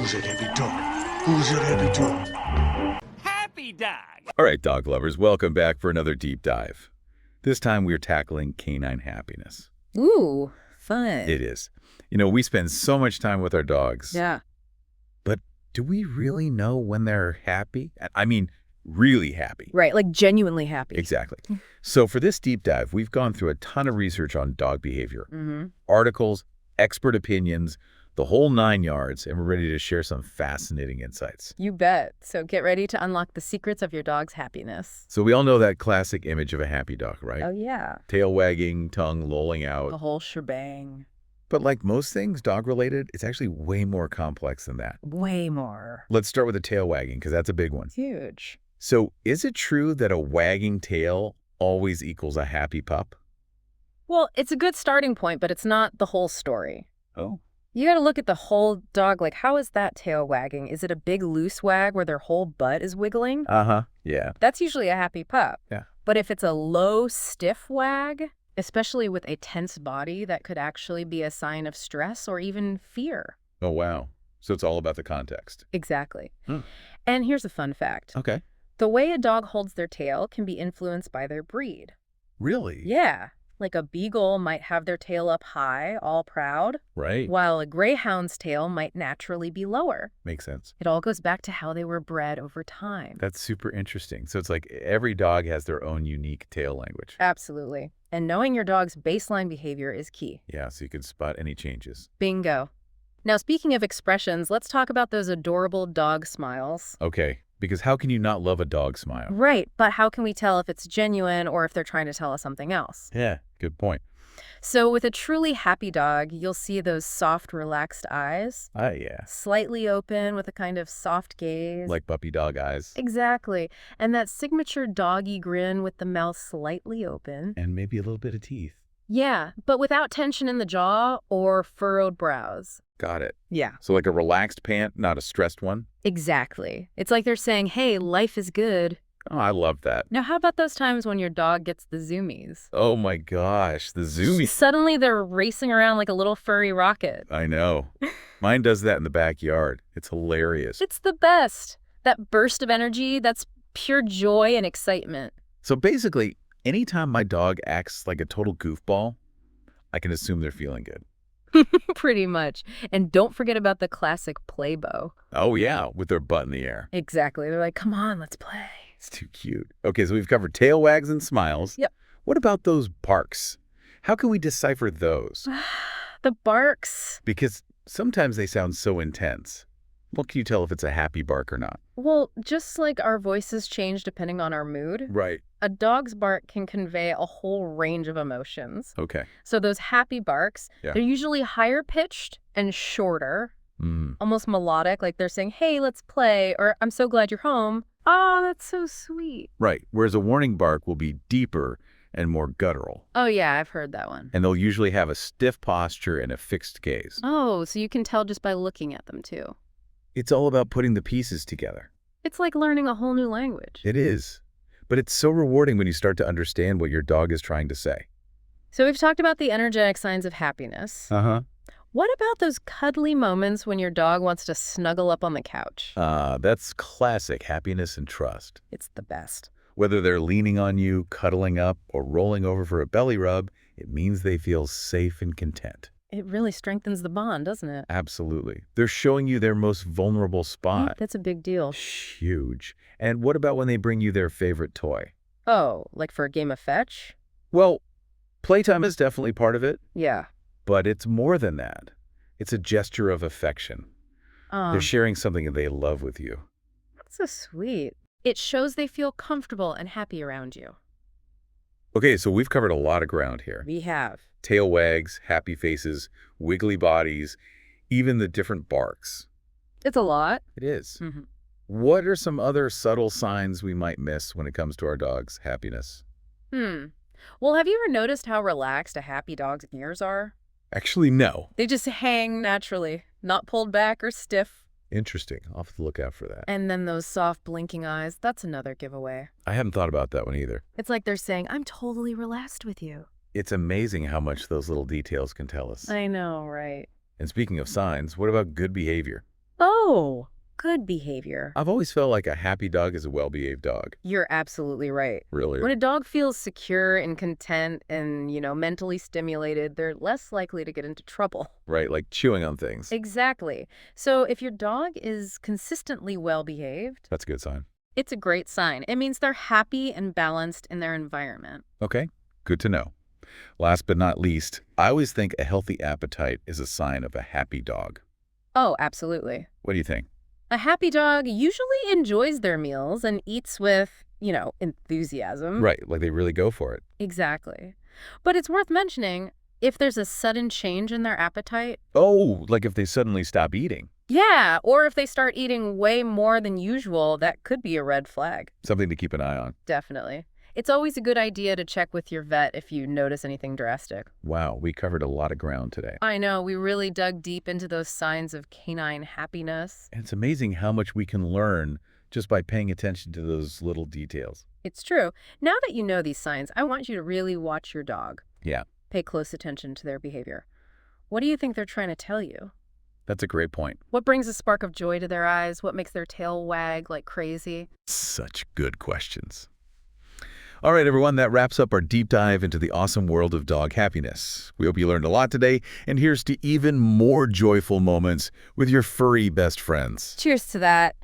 Who's that happy dog? Who's that happy dog? Happy dog! All right, dog lovers, welcome back for another deep dive. This time we're tackling canine happiness. Ooh, fun. It is. You know, we spend so much time with our dogs. Yeah. But do we really know when they're happy? I mean, really happy. Right, like genuinely happy. Exactly. So for this deep dive, we've gone through a ton of research on dog behavior. Mm-hmm. Articles, expert opinions, the whole 9 yards, and we're ready to share some fascinating insights. You bet. So get ready to unlock the secrets of your dog's happiness. So we all know that classic image of a happy dog, right? Oh, yeah. Tail wagging, tongue lolling The out. whole shebang. But like most things dog-related, it's actually way more complex than that. Way more. Let's start with the tail wagging, because that's a big one. Huge. So is it true that a wagging tail always equals a happy pup? Well, it's a good starting point, but it's not the whole story. Oh. You got to look at the whole dog. Like, how is that tail wagging? Is it a big loose wag where their whole butt is wiggling? Uh-huh. Yeah. That's usually a happy pup. Yeah. But if it's a low, stiff wag, especially with a tense body, that could actually be a sign of stress or even fear. Oh, wow. So it's all about the context. Exactly. Hmm. And here's a fun fact. Okay. The way a dog holds their tail can be influenced by their breed. Really? Yeah. Like a beagle might have their tail up high, all proud, Right. while a greyhound's tail might naturally be lower. Makes sense. It all goes back to how they were bred over time. That's super interesting. So it's like every dog has their own unique tail language. Absolutely. And knowing your dog's baseline behavior is key. Yeah, so you can spot any changes. Bingo. Now, speaking of expressions, let's talk about those adorable dog smiles. Okay, because how can you not love a dog smile? Right, but how can we tell if it's genuine or if they're trying to tell us something else? Yeah, good point. So with a truly happy dog, you'll see those soft, relaxed eyes, Yeah. slightly open with a kind of soft gaze. Like puppy dog eyes. Exactly. And that signature doggy grin with the mouth slightly open. And maybe a little bit of teeth. Yeah, but without tension in the jaw or furrowed brows. Got it. Yeah. So like a relaxed pant, not a stressed one? Exactly. It's like they're saying, hey, life is good. Oh, I love that. Now, how about those times when your dog gets the zoomies? Oh my gosh, the zoomies. Suddenly they're racing around like a little furry rocket. I know. Mine does that in the backyard. It's hilarious. It's the best. That burst of energy, that's pure joy and excitement. So basically, anytime my dog acts like a total goofball, I can assume they're feeling good. Pretty much. And don't forget about the classic play bow. Oh yeah, with their butt in the air. Exactly. They're like, come on, let's play. It's too cute. Okay, so we've covered tail wags and smiles. Yep. What about those barks? How can we decipher those? The barks. Because sometimes they sound so intense. What can you tell if it's a happy bark or not? Well, just like our voices change depending on our mood, Right. a dog's bark can convey a whole range of emotions. Okay. So those happy barks, Yeah. they're usually higher pitched and shorter, almost melodic, like they're saying, hey, let's play, or I'm so glad you're home. Oh, that's so sweet. Right. Whereas a warning bark will be deeper and more guttural. Oh, yeah, I've heard that one. And they'll usually have a stiff posture and a fixed gaze. Oh, so you can tell just by looking at them, too. It's all about putting the pieces together. It's like learning a whole new language. It is. But it's so rewarding when you start to understand what your dog is trying to say. So we've talked about the energetic signs of happiness. Uh-huh. What about those cuddly moments when your dog wants to snuggle up on the couch? That's classic happiness and trust. It's the best. Whether they're leaning on you, cuddling up, or rolling over for a belly rub, it means they feel safe and content. It really strengthens the bond, doesn't it? Absolutely. They're showing you their most vulnerable spot. That's a big deal. Huge. And what about when they bring you their favorite toy? Oh, like for a game of fetch? Well, playtime is definitely part of it, Yeah. but it's more than that. It's a gesture of affection. They're sharing something they love with you. That's so sweet. It shows they feel comfortable and happy around you. Okay, so we've covered a lot of ground here. We have. Tail wags, happy faces, wiggly bodies, even the different barks. It's a lot. It is. Mm-hmm. What are some other subtle signs we might miss when it comes to our dog's happiness? Well, have you ever noticed how relaxed a happy dog's ears are? Actually, no. They just hang naturally, not pulled back or stiff. Interesting. I'll have to look out for that. And then those soft blinking eyes, that's another giveaway. I haven't thought about that one either. It's like they're saying, I'm totally relaxed with you. It's amazing how much those little details can tell us. I know, right? And speaking of signs, what about good behavior? Oh, Oh, good behavior. I've always felt like a happy dog is a well-behaved dog. You're absolutely right. Really? When a dog feels secure and content and, mentally stimulated, they're less likely to get into trouble. Right, like chewing on things. Exactly. So if your dog is consistently well-behaved, That's a good sign. it's a great sign. It means they're happy and balanced in their environment. Okay, good to know. Last but not least, I always think a healthy appetite is a sign of a happy dog. Oh, absolutely. What do you think? A happy dog usually enjoys their meals and eats with, enthusiasm. Right, like they really go for it. Exactly. But it's worth mentioning, if there's a sudden change in their appetite, Oh, like if they suddenly stop eating. yeah, or if they start eating way more than usual, that could be a red flag. Something to keep an eye on. Definitely. It's always a good idea to check with your vet if you notice anything drastic. Wow, we covered a lot of ground today. I know, we really dug deep into those signs of canine happiness. And it's amazing how much we can learn just by paying attention to those little details. It's true. Now that you know these signs, I want you to really watch your dog. Yeah, Pay close attention to their behavior. What do you think they're trying to tell you? that's a great point. What brings a spark of joy to their eyes? What makes their tail wag like crazy? Such good questions. All right, everyone, that wraps up our deep dive into the awesome world of dog happiness. We hope you learned a lot today, and here's to even more joyful moments with your furry best friends. Cheers to that.